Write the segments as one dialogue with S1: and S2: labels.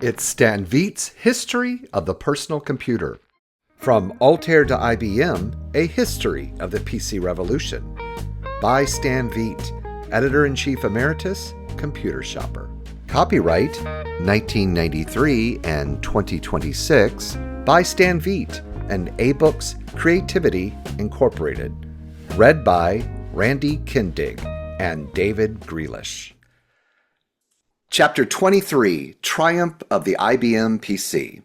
S1: It's Stan Veit's History of the Personal Computer. From Altair to IBM, A History of the PC Revolution. By Stan Veit, Editor-in-Chief Emeritus, Computer Shopper. Copyright 1993 and 2026 by Stan Veit and A-Books Creativity Incorporated. Read by Randy Kindig and David Greelish. Chapter 23, Triumph of the IBM PC.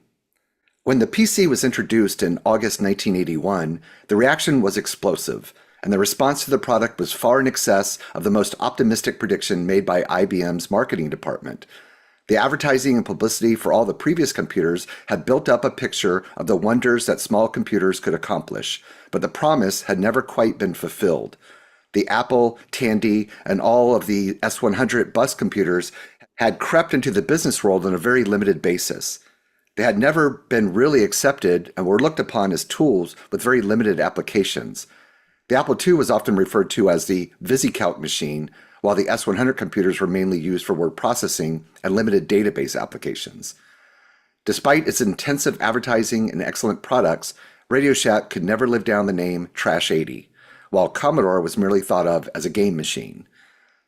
S1: When the PC was introduced in August 1981, the reaction was explosive, and the response to the product was far in excess of the most optimistic prediction made by IBM's marketing department. The advertising and publicity for all the previous computers had built up a picture of the wonders that small computers could accomplish, but the promise had never quite been fulfilled. The Apple, Tandy, and all of the S100 bus computers had crept into the business world on a very limited basis. They had never been really accepted and were looked upon as tools with very limited applications. The Apple II was often referred to as the VisiCalc machine, while the S100 computers were mainly used for word processing and limited database applications. Despite its intensive advertising and excellent products, Radio Shack could never live down the name Trash 80, while Commodore was merely thought of as a game machine.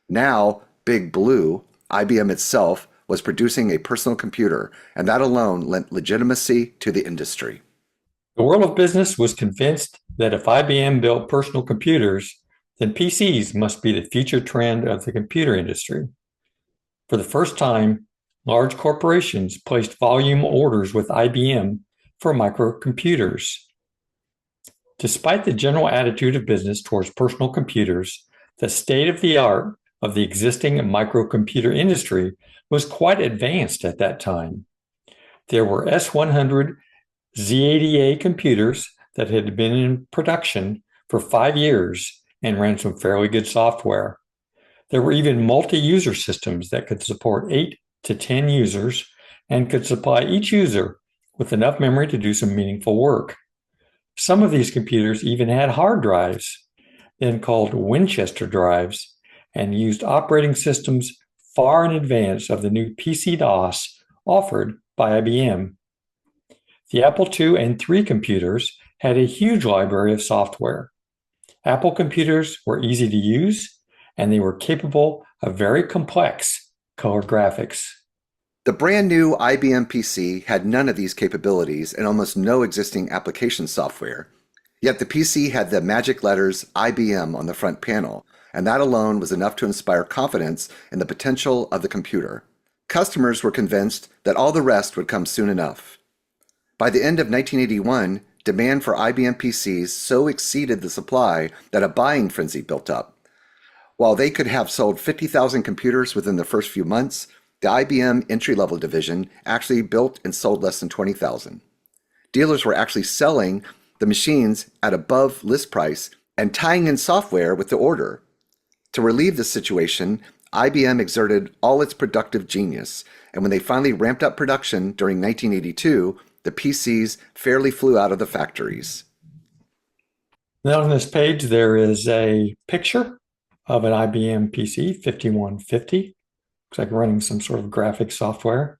S1: Now, Big Blue, IBM itself, was producing a personal computer, and that alone lent legitimacy to the industry.
S2: The world of business was convinced that if IBM built personal computers, then PCs must be the future trend of the computer industry. For the first time, large corporations placed volume orders with IBM for microcomputers. Despite the general attitude of business towards personal computers, the state-of-the-art of the existing microcomputer industry was quite advanced at that time. There were S100 Z80A computers that had been in production for 5 years and ran some fairly good software. There were even multi-user systems that could support 8 to 10 users and could supply each user with enough memory to do some meaningful work. Some of these computers even had hard drives, then called Winchester drives, and used operating systems far in advance of the new PC-DOS offered by IBM. The Apple II and III computers had a huge library of software. Apple computers were easy to use, and they were capable of very complex color graphics.
S1: The brand new IBM PC had none of these capabilities and almost no existing application software. Yet the PC had the magic letters IBM on the front panel, and that alone was enough to inspire confidence in the potential of the computer. Customers were convinced that all the rest would come soon enough. By the end of 1981, demand for IBM PCs so exceeded the supply that a buying frenzy built up. While they could have sold 50,000 computers within the first few months, the IBM entry-level division actually built and sold less than 20,000. Dealers were actually selling the machines at above list price and tying in software with the order. To relieve this situation, IBM exerted all its productive genius, and when they finally ramped up production during 1982, the PCs fairly flew out of the factories.
S2: Now on this page, there is a picture of an IBM PC 5150. Looks like running some sort of graphic software.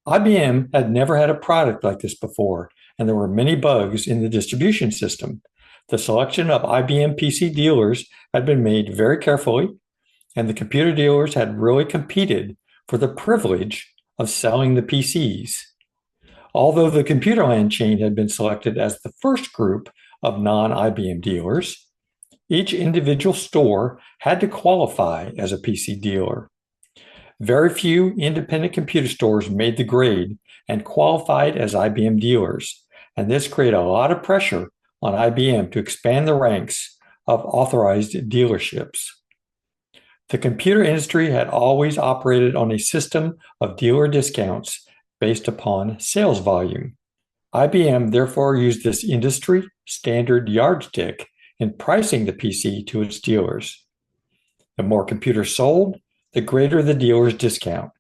S2: IBM had never had a product like this before, and there were many bugs in the distribution system. The selection of IBM PC dealers had been made very carefully, and the computer dealers had really competed for the privilege of selling the PCs. Although the Computerland chain had been selected as the first group of non-IBM dealers, each individual store had to qualify as a PC dealer. Very few independent computer stores made the grade and qualified as IBM dealers, and this created a lot of pressure on IBM to expand the ranks of authorized dealerships. The computer industry had always operated on a system of dealer discounts based upon sales volume. IBM therefore used this industry standard yardstick in pricing the PC to its dealers. The more computers sold, the greater the dealer's discount.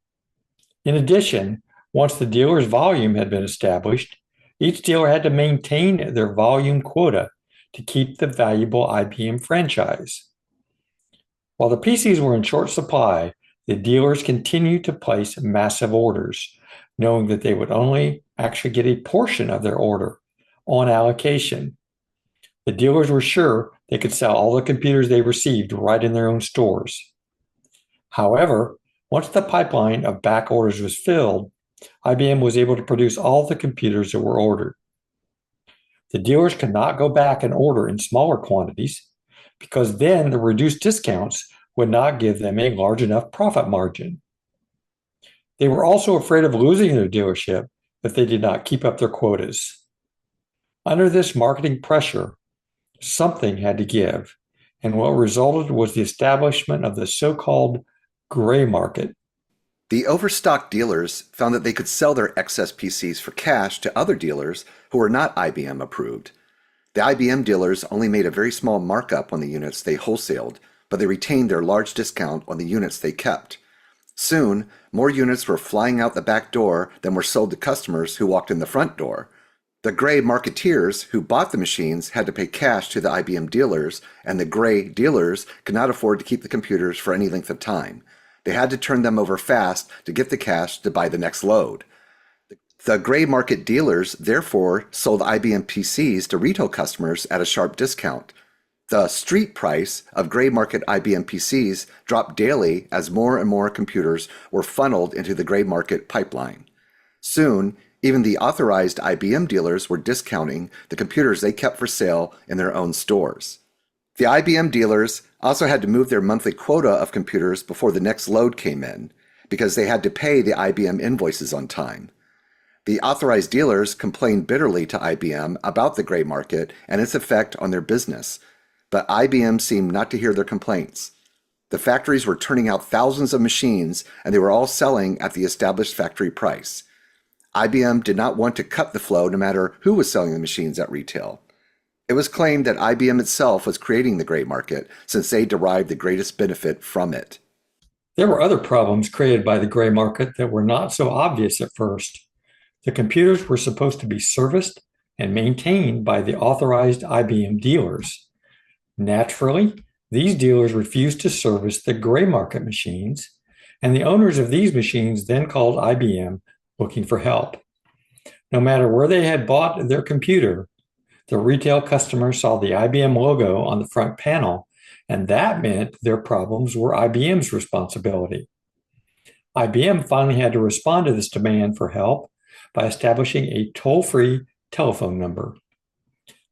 S2: In addition, once the dealer's volume had been established, each dealer had to maintain their volume quota to keep the valuable IBM franchise. While the PCs were in short supply, the dealers continued to place massive orders, knowing that they would only actually get a portion of their order on allocation. The dealers were sure they could sell all the computers they received right in their own stores. However, once the pipeline of back orders was filled, IBM was able to produce all the computers that were ordered. The dealers could not go back and order in smaller quantities because then the reduced discounts would not give them a large enough profit margin. They were also afraid of losing their dealership if they did not keep up their quotas. Under this marketing pressure, something had to give, and what resulted was the establishment of the so-called gray market.
S1: The overstocked dealers found that they could sell their excess PCs for cash to other dealers who were not IBM approved. The IBM dealers only made a very small markup on the units they wholesaled, but they retained their large discount on the units they kept. Soon, more units were flying out the back door than were sold to customers who walked in the front door. The gray marketeers who bought the machines had to pay cash to the IBM dealers, and the gray dealers could not afford to keep the computers for any length of time. They had to turn them over fast to get the cash to buy the next load. The gray market dealers therefore sold IBM PCs to retail customers at a sharp discount. The street price of gray market IBM PCs dropped daily as more and more computers were funneled into the gray market pipeline. Soon, even the authorized IBM dealers were discounting the computers they kept for sale in their own stores. The IBM dealers also had to move their monthly quota of computers before the next load came in, because they had to pay the IBM invoices on time. The authorized dealers complained bitterly to IBM about the gray market and its effect on their business, but IBM seemed not to hear their complaints. The factories were turning out thousands of machines, and they were all selling at the established factory price. IBM did not want to cut the flow no matter who was selling the machines at retail. It was claimed that IBM itself was creating the gray market since they derived the greatest benefit from it.
S2: There were other problems created by the gray market that were not so obvious at first. The computers were supposed to be serviced and maintained by the authorized IBM dealers. Naturally, these dealers refused to service the gray market machines, and the owners of these machines then called IBM looking for help. No matter where they had bought their computer, the retail customer saw the IBM logo on the front panel, and that meant their problems were IBM's responsibility. IBM finally had to respond to this demand for help by establishing a toll-free telephone number.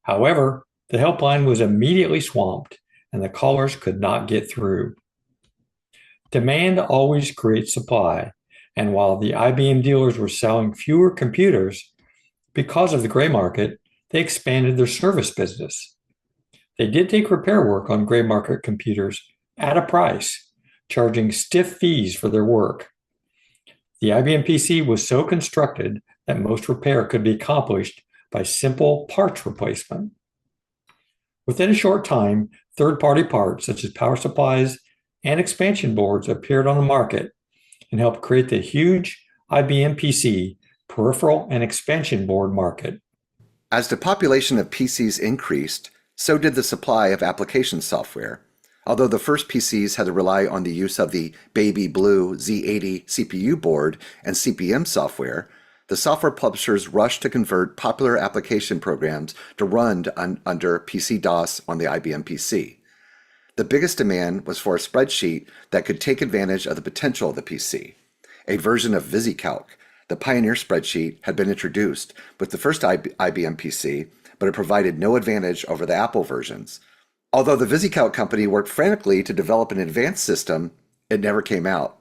S2: However, the helpline was immediately swamped, and the callers could not get through. Demand always creates supply, and while the IBM dealers were selling fewer computers, because of the gray market, they expanded their service business. They did take repair work on gray market computers at a price, charging stiff fees for their work. The IBM PC was so constructed that most repair could be accomplished by simple parts replacement. Within a short time, third-party parts such as power supplies and expansion boards appeared on the market and helped create the huge IBM PC peripheral and expansion board market.
S1: As the population of PCs increased, so did the supply of application software. Although the first PCs had to rely on the use of the baby blue Z80 CPU board and CP/M software, the software publishers rushed to convert popular application programs to run under PC-DOS on the IBM PC. The biggest demand was for a spreadsheet that could take advantage of the potential of the PC. A version of VisiCalc, the pioneer spreadsheet, had been introduced with the first IBM PC, but it provided no advantage over the Apple versions. Although the VisiCalc company worked frantically to develop an advanced system, it never came out.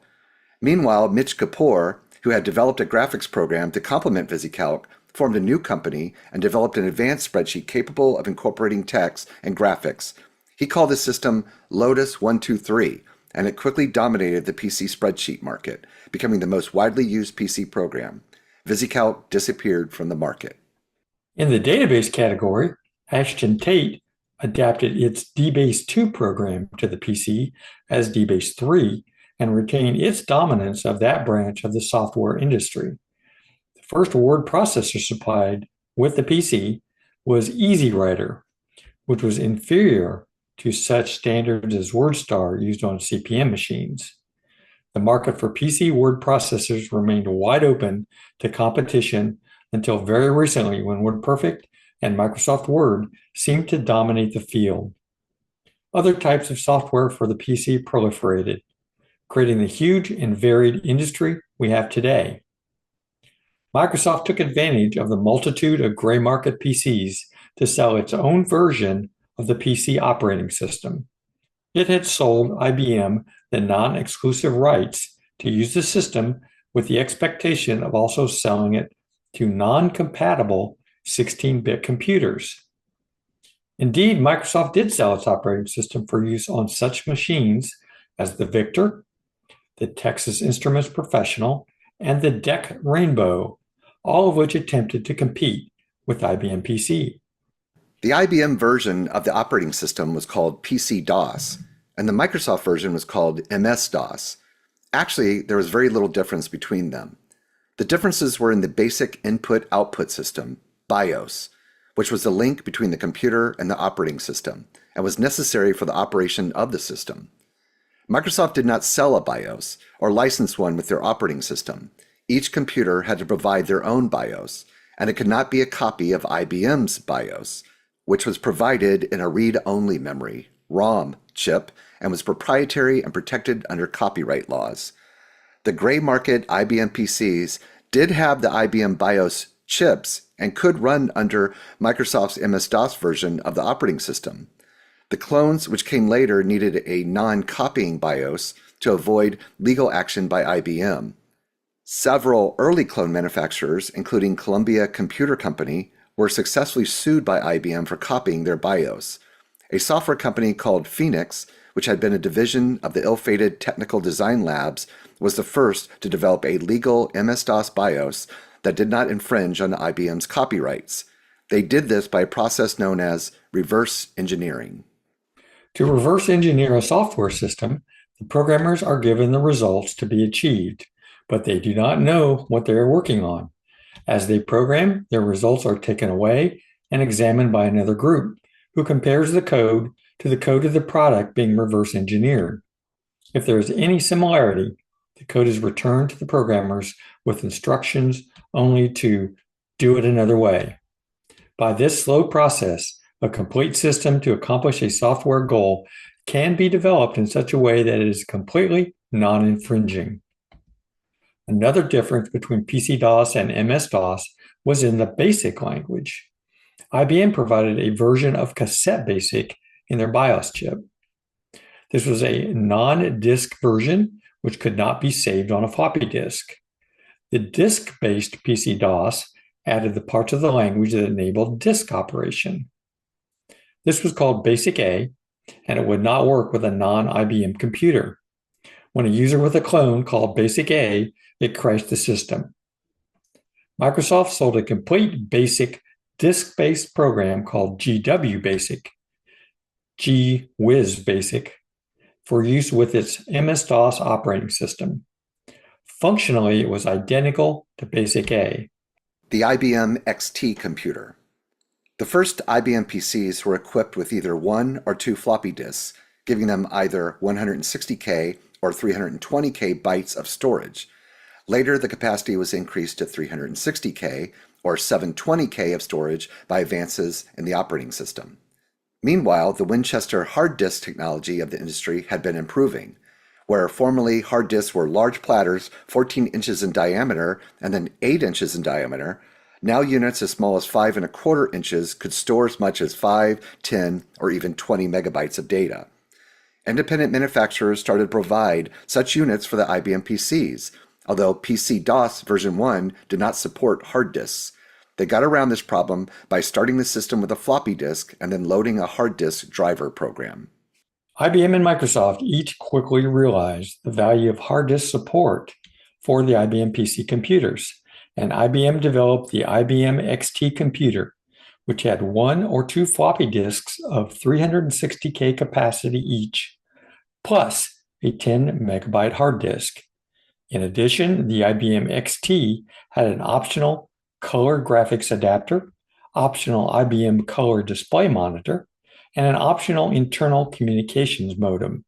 S1: Meanwhile, Mitch Kapor, who had developed a graphics program to complement VisiCalc, formed a new company and developed an advanced spreadsheet capable of incorporating text and graphics. He called his system Lotus 123, and it quickly dominated the PC spreadsheet market, becoming the most widely used PC program. VisiCalc disappeared from the market.
S2: In the database category, Ashton Tate adapted its DBase 2 program to the PC as DBase 3 and retained its dominance of that branch of the software industry. The first word processor supplied with the PC was EasyWriter, which was inferior to such standards as WordStar used on CP/M machines. The market for PC word processors remained wide open to competition until very recently, when WordPerfect and Microsoft Word seemed to dominate the field. Other types of software for the PC proliferated, creating the huge and varied industry we have today. Microsoft took advantage of the multitude of gray market PCs to sell its own version of the PC operating system. It had sold IBM the non-exclusive rights to use the system with the expectation of also selling it to non-compatible 16-bit computers. Indeed, Microsoft did sell its operating system for use on such machines as the Victor, the Texas Instruments Professional, and the DEC Rainbow, all of which attempted to compete with IBM PC.
S1: The IBM version of the operating system was called PC-DOS, and the Microsoft version was called MS-DOS. Actually, there was very little difference between them. The differences were in the basic input-output system, BIOS, which was the link between the computer and the operating system, and was necessary for the operation of the system. Microsoft did not sell a BIOS or license one with their operating system. Each computer had to provide their own BIOS, and it could not be a copy of IBM's BIOS, which was provided in a read-only memory, ROM, chip, and was proprietary and protected under copyright laws. The gray market IBM PCs did have the IBM BIOS chips and could run under Microsoft's MS-DOS version of the operating system. The clones which came later needed a non-copying BIOS to avoid legal action by IBM. Several early clone manufacturers, including Columbia Computer Company, were successfully sued by IBM for copying their BIOS. A software company called Phoenix, which had been a division of the ill-fated Technical Design Labs, was the first to develop a legal MS-DOS BIOS that did not infringe on IBM's copyrights. They did this by a process known as reverse engineering.
S2: To reverse engineer a software system, the programmers are given the results to be achieved, but they do not know what they are working on. As they program, their results are taken away and examined by another group, who compares the code to the code of the product being reverse engineered. If there is any similarity, the code is returned to the programmers with instructions only to do it another way. By this slow process, a complete system to accomplish a software goal can be developed in such a way that it is completely non-infringing. Another difference between PC-DOS and MS-DOS was in the BASIC language. IBM provided a version of cassette BASIC in their BIOS chip. This was a non-disk version which could not be saved on a floppy disk. The disk-based PC-DOS added the parts of the language that enabled disk operation. This was called BASIC A, and it would not work with a non-IBM computer. When a user with a clone called BASIC A, it crashed the system. Microsoft sold a complete BASIC disk-based program called GW BASIC, GWiz BASIC, for use with its MS-DOS operating system. Functionally, it was identical to BASIC A.
S1: The IBM XT computer. The first IBM PCs were equipped with either 1 or 2 floppy disks, giving them either 160K or 320K bytes of storage. Later, the capacity was increased to 360K or 720K of storage by advances in the operating system. Meanwhile, the Winchester hard disk technology of the industry had been improving. Where formerly hard disks were large platters 14 inches in diameter and then 8 inches in diameter, now units as small as 5¼ inches could store as much as 5, 10, or even 20 megabytes of data. Independent manufacturers started to provide such units for the IBM PCs, although PC-DOS version 1 did not support hard disks. They got around this problem by starting the system with a floppy disk and then loading a hard disk driver program.
S2: IBM and Microsoft each quickly realized the value of hard disk support for the IBM PC computers, and IBM developed the IBM XT computer, which had 1 or 2 floppy disks of 360K capacity each, plus a 10 megabyte hard disk. In addition, the IBM XT had an optional color graphics adapter, optional IBM color display monitor, and an optional internal communications modem.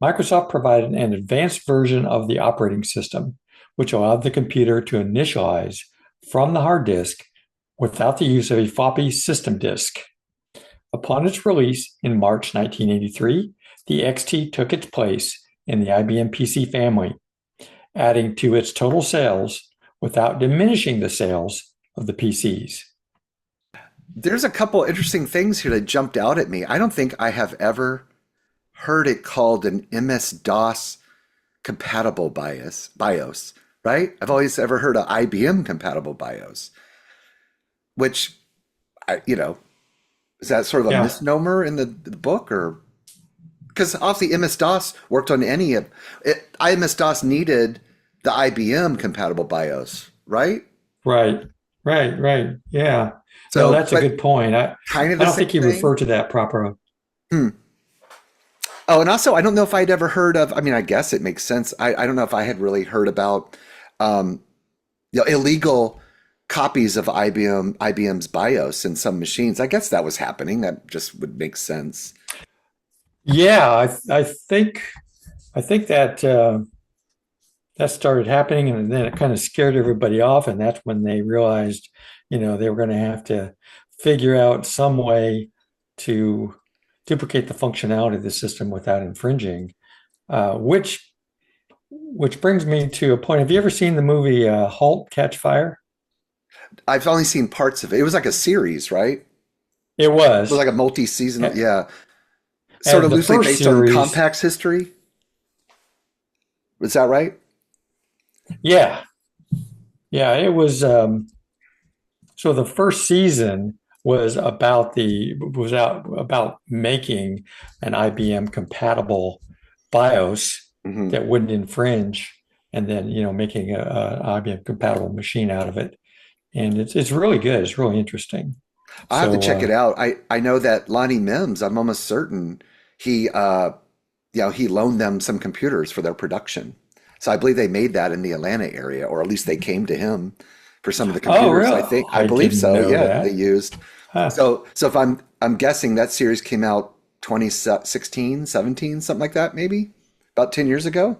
S2: Microsoft provided an advanced version of the operating system, which allowed the computer to initialize from the hard disk without the use of a floppy system disk. Upon its release in March 1983, the XT took its place in the IBM PC family, adding to its total sales without diminishing the sales of the PCs.
S1: There's a couple interesting things here that jumped out at me. I don't think I have ever heard it called an MS-DOS compatible BIOS, right? I've always ever heard of IBM compatible BIOS, which, is that sort of a misnomer in the book, or because obviously MS-DOS worked on any of it. MS-DOS needed the IBM compatible BIOS, right?
S2: Right. Yeah.
S1: So
S2: no, that's a good point. I don't think you refer to that properly.
S1: Oh, and also, I don't know if I'd ever heard of, I guess it makes sense. I don't know if I had really heard about illegal copies of IBM's BIOS in some machines. I guess that was happening. That just would make sense.
S2: Yeah, I think that that started happening, and then it kind of scared everybody off, and that's when they realized, they were going to have to figure out some way to duplicate the functionality of the system without infringing. Which brings me to a point. Have you ever seen the movie *Halt, Catch Fire*?
S1: I've only seen parts of it. It was like a series, right?
S2: It was.
S1: It was like a multi-season, yeah. Sort of loosely based on Compact's history. Was that right?
S2: Yeah. It was. So the first season was about making an IBM compatible BIOS that wouldn't infringe, and then making an IBM compatible machine out of it. And it's really good. It's really interesting.
S1: I have to check it out. I know that Lonnie Mims, I'm almost certain he loaned them some computers for their production. So I believe they made that in the Atlanta area, or at least they came to him for some of the computers.
S2: Oh, really?
S1: I think I believe so. Yeah,
S2: that.
S1: They used.
S2: Huh.
S1: So if I'm guessing that series came out 2016, 17, something like that, maybe about 10 years ago.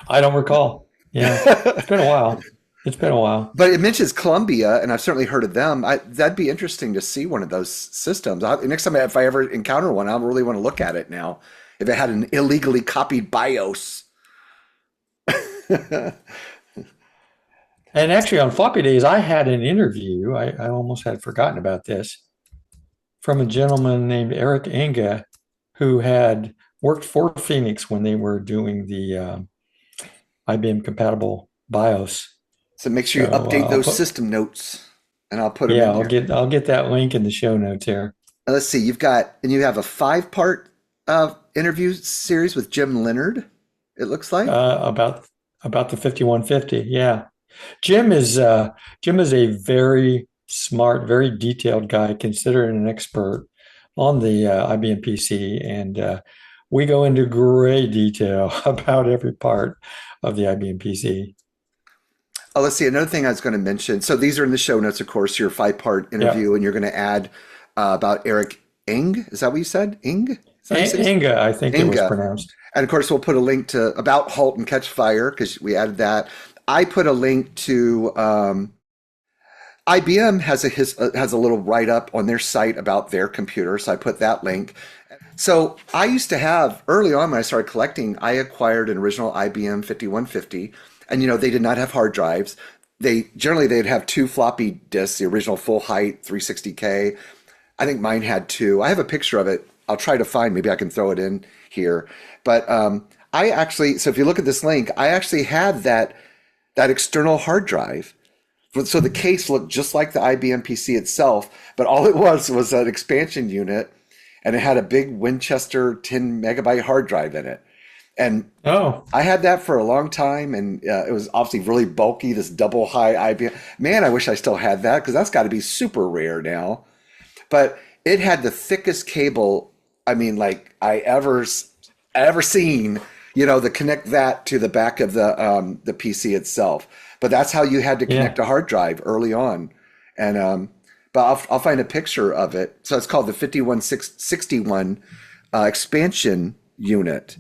S2: I don't recall. Yeah, it's been a while.
S1: But it mentions Columbia, and I've certainly heard of them. That'd be interesting to see one of those systems. Next time, if I ever encounter one, I'll really want to look at it now. If it had an illegally copied BIOS.
S2: And actually, on floppy days, I had an interview. I almost had forgotten about this, from a gentleman named Eric Enga, who had worked for Phoenix when they were doing the IBM compatible BIOS.
S1: So make sure you update those system notes, and I'll put them in here.
S2: I'll get that link in the show notes here.
S1: Let's see. You have a 5-part interview series with Jim Leonard. It looks like
S2: about the 5150. Yeah, Jim is a very smart, very detailed guy, considered an expert on the IBM PC, and we go into great detail about every part of the IBM PC.
S1: Oh, let's see. Another thing I was going to mention. So these are in the show notes, of course, your 5-part interview, and you're going to add about Eric Eng. Is that what you said? Eng?
S2: Enga, I think it was pronounced.
S1: And of course, we'll put a link to about Halt and Catch Fire, because we added that. I put a link to IBM has a little write-up on their site about their computer, so I put that link. So I used to have, early on when I started collecting, I acquired an original IBM 5150, and they did not have hard drives. They'd have 2 floppy disks, the original full height 360K. I think mine had 2. I have a picture of it. I'll try to find, maybe I can throw it in here. But so if you look at this link, I actually had that external hard drive. So the case looked just like the IBM PC itself, but all it was an expansion unit, and it had a big Winchester 10 megabyte hard drive in it. And I had that for a long time, and it was obviously really bulky, this double high IBM. Man, I wish I still had that, because that's got to be super rare now. But it had the thickest cable, like I ever seen, to connect that to the back of the PC itself. But that's how you had to connect a hard drive early on. And but I'll find a picture of it. So it's called the 5161 expansion unit.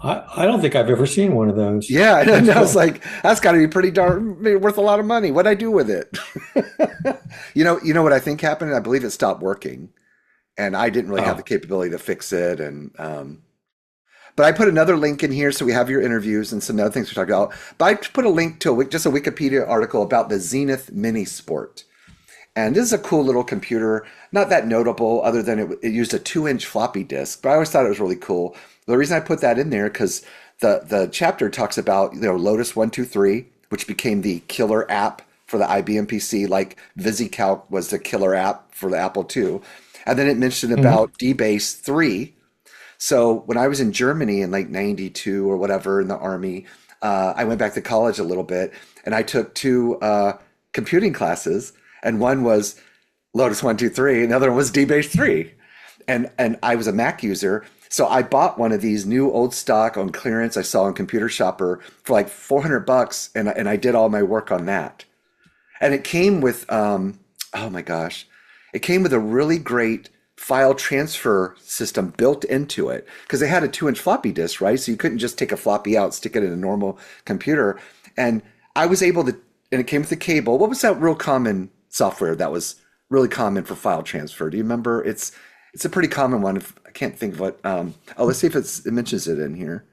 S2: I don't think I've ever seen one of those.
S1: Yeah, and
S2: That's
S1: I was
S2: cool.
S1: like, that's got to be pretty darn worth a lot of money. What'd I do with it? You know what I think happened? I believe it stopped working, and I didn't really have the
S2: Oh,
S1: capability to fix it. And but I put another link in here, so we have your interviews and some other things we talked about. But I put a link to just a Wikipedia article about the Zenith Minisport. And this is a cool little computer, not that notable other than it used a 2-inch floppy disk, but I always thought it was really cool. The reason I put that in there because the chapter talks about Lotus 123, which became the killer app for the IBM PC, like VisiCalc was the killer app for the Apple II. And then it mentioned
S2: mhm.
S1: about DBase 3. So when I was in Germany in like 92 or whatever in the army, I went back to college a little bit and I took two computing classes, and one was Lotus 123, and the other one was DBase 3. And I was a Mac user, so I bought one of these new old stock on clearance I saw on Computer Shopper for like $400, and I did all my work on that. And it came with oh my gosh, it came with a really great file transfer system built into it because they had a 2-inch floppy disk, right? So you couldn't just take a floppy out, stick it in a normal computer. And I was able to, and it came with a cable. What was that real common software that was really common for file transfer? Do you remember? It's a pretty common one. I can't think of what. Oh, let's see if it mentions it in here.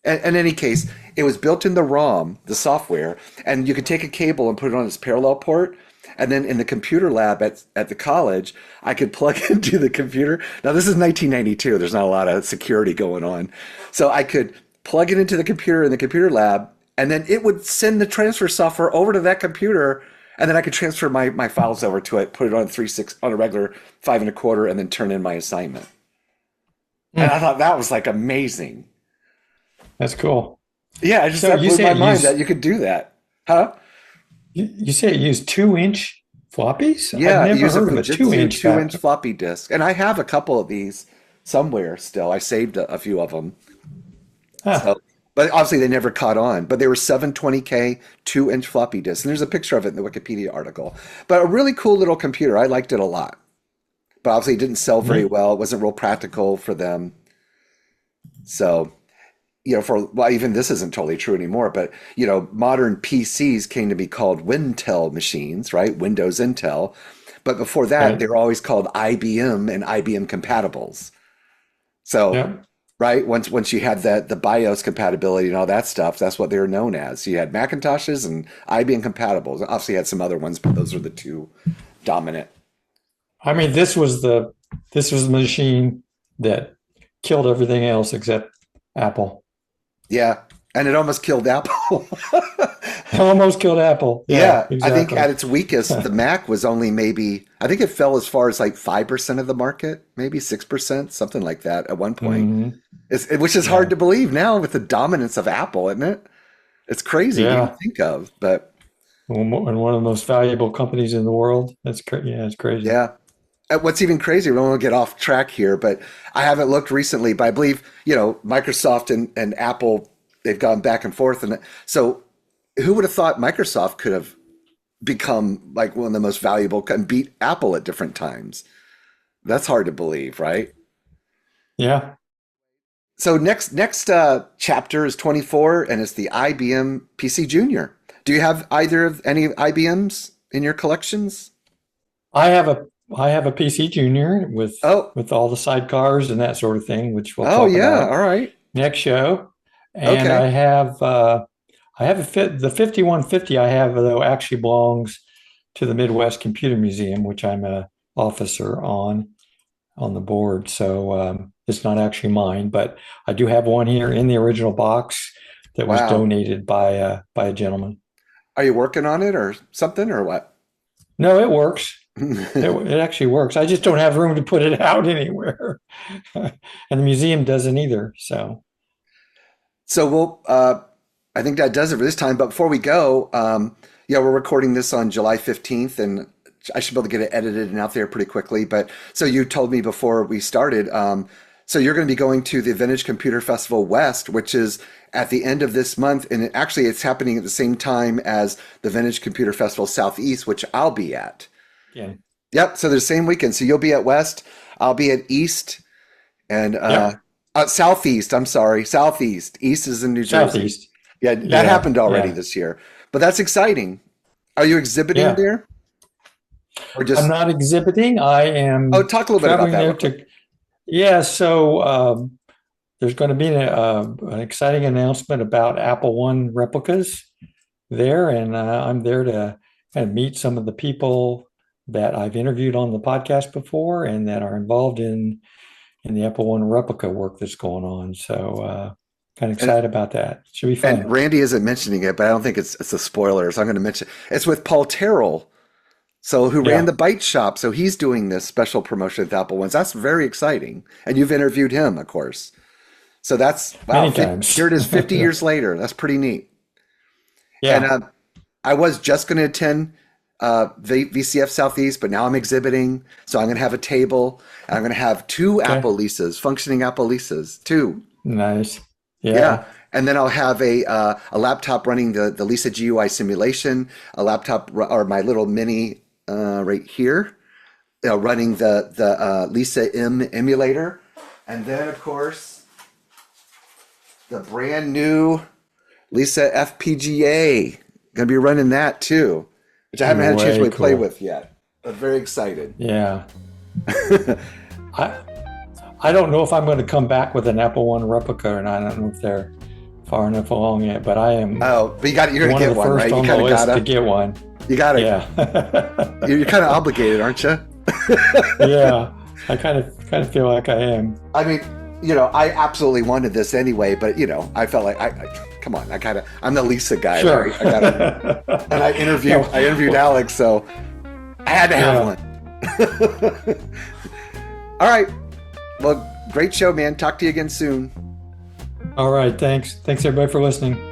S1: In any case, it was built in the ROM, the software, and you could take a cable and put it on its parallel port. And then in the computer lab at the college, I could plug into the computer. Now, this is 1992. There's not a lot of security going on. So I could plug it into the computer in the computer lab, and then it would send the transfer software over to that computer. And then I could transfer my files over to it, put it on 3.6 on a regular 5 1/4, and then turn in my assignment. And I
S2: Mm,
S1: thought that was like amazing.
S2: that's cool.
S1: Yeah,
S2: So
S1: that
S2: you
S1: blew
S2: say
S1: my
S2: it
S1: mind that
S2: used
S1: you could do that. Huh?
S2: you say it used 2-inch floppies? I've
S1: Yeah,
S2: never
S1: use a
S2: heard of a
S1: Fujitsu
S2: 2-inch
S1: 2-inch
S2: backup.
S1: floppy disk. And I have a couple of these somewhere still. I saved a few of them. So,
S2: Huh.
S1: but obviously they never caught on. But they were 720K 2-inch floppy disks. And there's a picture of it in the Wikipedia article. But a really cool little computer. I liked it a lot. But obviously it didn't sell very
S2: Neat.
S1: well. It wasn't real practical for them. So, for well, even this isn't totally true anymore, but modern PCs came to be called Wintel machines, right? Windows Intel. But before that, they
S2: Right.
S1: were always called IBM and IBM compatibles. So,
S2: Yep.
S1: right, once you had the BIOS compatibility and all that stuff, that's what they were known as. You had Macintoshes and IBM compatibles. Obviously, you had some other ones, but those were the two dominant.
S2: I mean, this was the machine that killed everything else except Apple.
S1: Yeah, and it almost killed Apple.
S2: Almost killed Apple. Yeah,
S1: Yeah, I think at
S2: exactly.
S1: its weakest, the Mac was only maybe, I think it fell as far as like 5% of the market, maybe 6%, something like that at one point.
S2: Hmm.
S1: Which is hard
S2: Yeah.
S1: to believe now with the dominance of Apple, isn't it? It's crazy to even
S2: Yeah.
S1: think of, but
S2: And one of the most valuable companies in the world. Yeah, it's crazy.
S1: yeah. What's even crazier, we don't want to get off track here, but I haven't looked recently, but I believe, Microsoft and Apple, they've gone back and forth. And so who would have thought Microsoft could have become like one of the most valuable and beat Apple at different times? That's hard to believe, right?
S2: Yeah.
S1: So next chapter is 24, and it's the IBM PC Junior. Do you have either of any IBMs in your collections?
S2: I have a I have a PC Junior
S1: Oh,
S2: with all the sidecars and that sort of thing, which we'll
S1: oh
S2: talk
S1: yeah.
S2: about
S1: All right.
S2: next show. And
S1: Okay.
S2: I have the 5150 I have though actually belongs to the Midwest Computer Museum, which I'm a officer on the board. So it's not actually mine, but I do have one here in the original box that was
S1: Wow.
S2: donated by a gentleman.
S1: Are you working on it or something or what?
S2: No, it works. It actually works. I just don't have room to put it out anywhere. And the museum doesn't either. So,
S1: So I think that does it for this time. But before we go, yeah, we're recording this on July 15th, and I should be able to get it edited and out there pretty quickly. But so you told me before we started, so you're going to be going to the Vintage Computer Festival West, which is at the end of this month. And actually, it's happening at the same time as the Vintage Computer Festival Southeast, which I'll be at.
S2: yeah.
S1: Yep. So they're the same weekend. So you'll be at West, I'll be at East. And
S2: Yep.
S1: Southeast. I'm sorry, Southeast. East is in New Jersey.
S2: Southeast.
S1: Yeah, that happened already
S2: yeah.
S1: this year. But that's exciting. Are you exhibiting
S2: Yeah.
S1: there? Or just
S2: I'm not exhibiting. I am
S1: talk a little bit about
S2: traveling
S1: that.
S2: there
S1: real quick.
S2: so there's going to be an exciting announcement about Apple I replicas there, and I'm there to kind of meet some of the people that I've interviewed on the podcast before and that are involved in the Apple I replica work that's going on. So kind of excited about that. Should be fun.
S1: And Randy isn't mentioning it, but I don't think it's a spoiler, so I'm going to mention it's with Paul Terrell. So who ran the Byte Shop? So he's doing this special promotion with Apple Ones. That's very exciting, and you've interviewed him, of course. So that's wow.
S2: Many times.
S1: Here it is, 50 years later. That's pretty neat.
S2: Yeah.
S1: And I was just going to attend VCF Southeast, but now I'm exhibiting. So I'm going to have a table, and I'm going to have two Apple Lisas, functioning Apple Lisas, two.
S2: Nice.
S1: Yeah. And then I'll have a laptop running the Lisa GUI simulation, a laptop or my little mini right here, running the Lisa M emulator. And then, of course, the brand new Lisa FPGA. Going to be running that too, which I haven't had a chance to really play with yet. But very excited.
S2: Yeah. I don't know if I'm going to come back with an Apple I replica or not. I don't know if they're far enough along yet, but I am.
S1: Oh, but you're going to get one, right?
S2: You kind of got to get one.
S1: You got it.
S2: Yeah.
S1: You're kind of obligated, aren't you?
S2: Yeah, I kind of feel like I am.
S1: I mean, I absolutely wanted this anyway, but I felt like come on, I'm the Lisa guy.
S2: Sure.
S1: Right? And I interviewed Alex, so I had to have one. All right. Well, great show, man. Talk to you again soon.
S2: All right. Thanks. Thanks everybody for listening.